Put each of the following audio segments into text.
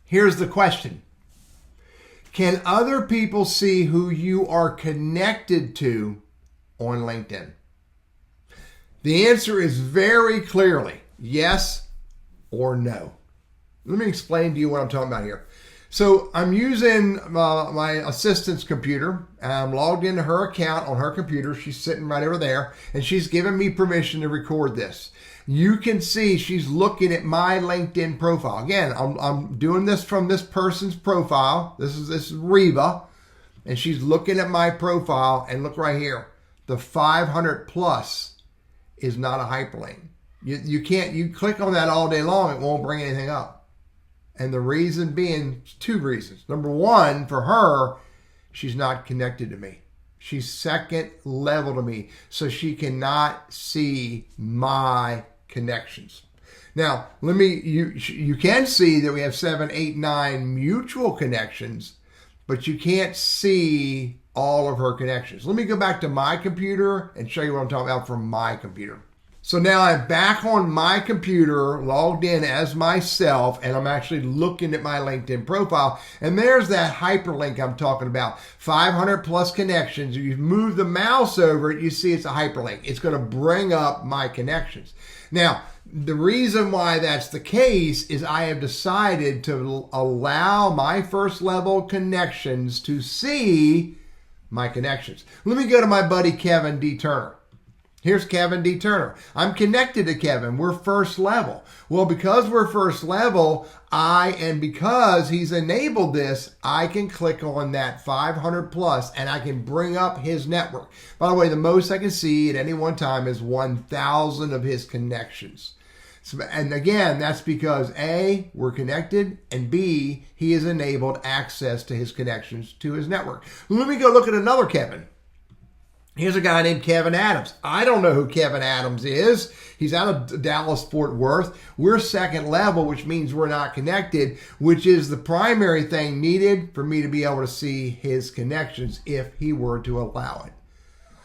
Here's the question. Can other people see who you are connected to on LinkedIn? The answer is very clearly yes or no. Let me explain to you what I'm talking about here. So I'm using my assistant's computer. I'm logged into her account on her computer. She's sitting right over there, and she's given me permission to record this. You can see she's looking at my LinkedIn profile. Again, I'm doing this from this person's profile. This is Reva, and she's looking at my profile, and look right here. The 500 plus is not a hyperlink. You click on that all day long, it won't bring anything up. And the reason being, two reasons. Number one, for her, she's not connected to me. She's second level to me, so she cannot see my connections. Now, you can see that we have 7, 8, 9 mutual connections, but you can't see all of her connections. Let me go back to my computer and show you what I'm talking about from my computer. So now I'm back on my computer, logged in as myself, and I'm actually looking at my LinkedIn profile. And there's that hyperlink I'm talking about. 500 plus connections. If you move the mouse over it, you see it's a hyperlink. It's going to bring up my connections. Now, the reason why that's the case is I have decided to allow my first level connections to see my connections. Let me go to my buddy Kevin D. Turner. Here's Kevin D. Turner. I'm connected to Kevin. We're first level. Well, because we're first level, and because he's enabled this, I can click on that 500 plus and I can bring up his network. By the way, the most I can see at any one time is 1,000 of his connections. So, and again, that's because A, we're connected, and B, he has enabled access to his connections to his network. Let me go look at another Kevin. Here's a guy named Kevin Adams. I don't know who Kevin Adams is. He's out of Dallas, Fort Worth. We're second level, which means we're not connected, which is the primary thing needed for me to be able to see his connections if he were to allow it.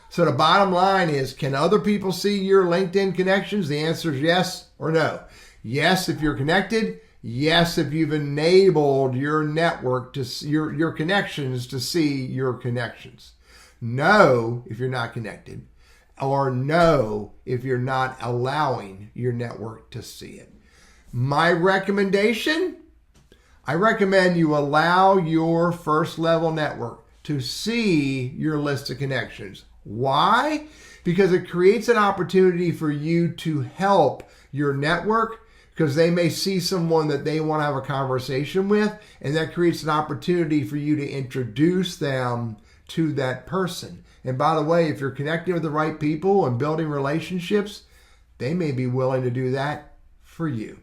So the bottom line is, can other people see your LinkedIn connections? The answer is yes or no. Yes, if you're connected. Yes, if you've enabled your network to your connections to see your connections. No, if you're not connected, or no, if you're not allowing your network to see it. My recommendation, I recommend you allow your first level network to see your list of connections. Why? Because it creates an opportunity for you to help your network, because they may see someone that they want to have a conversation with, and that creates an opportunity for you to introduce them to that person. And by the way, if you're connecting with the right people and building relationships, they may be willing to do that for you.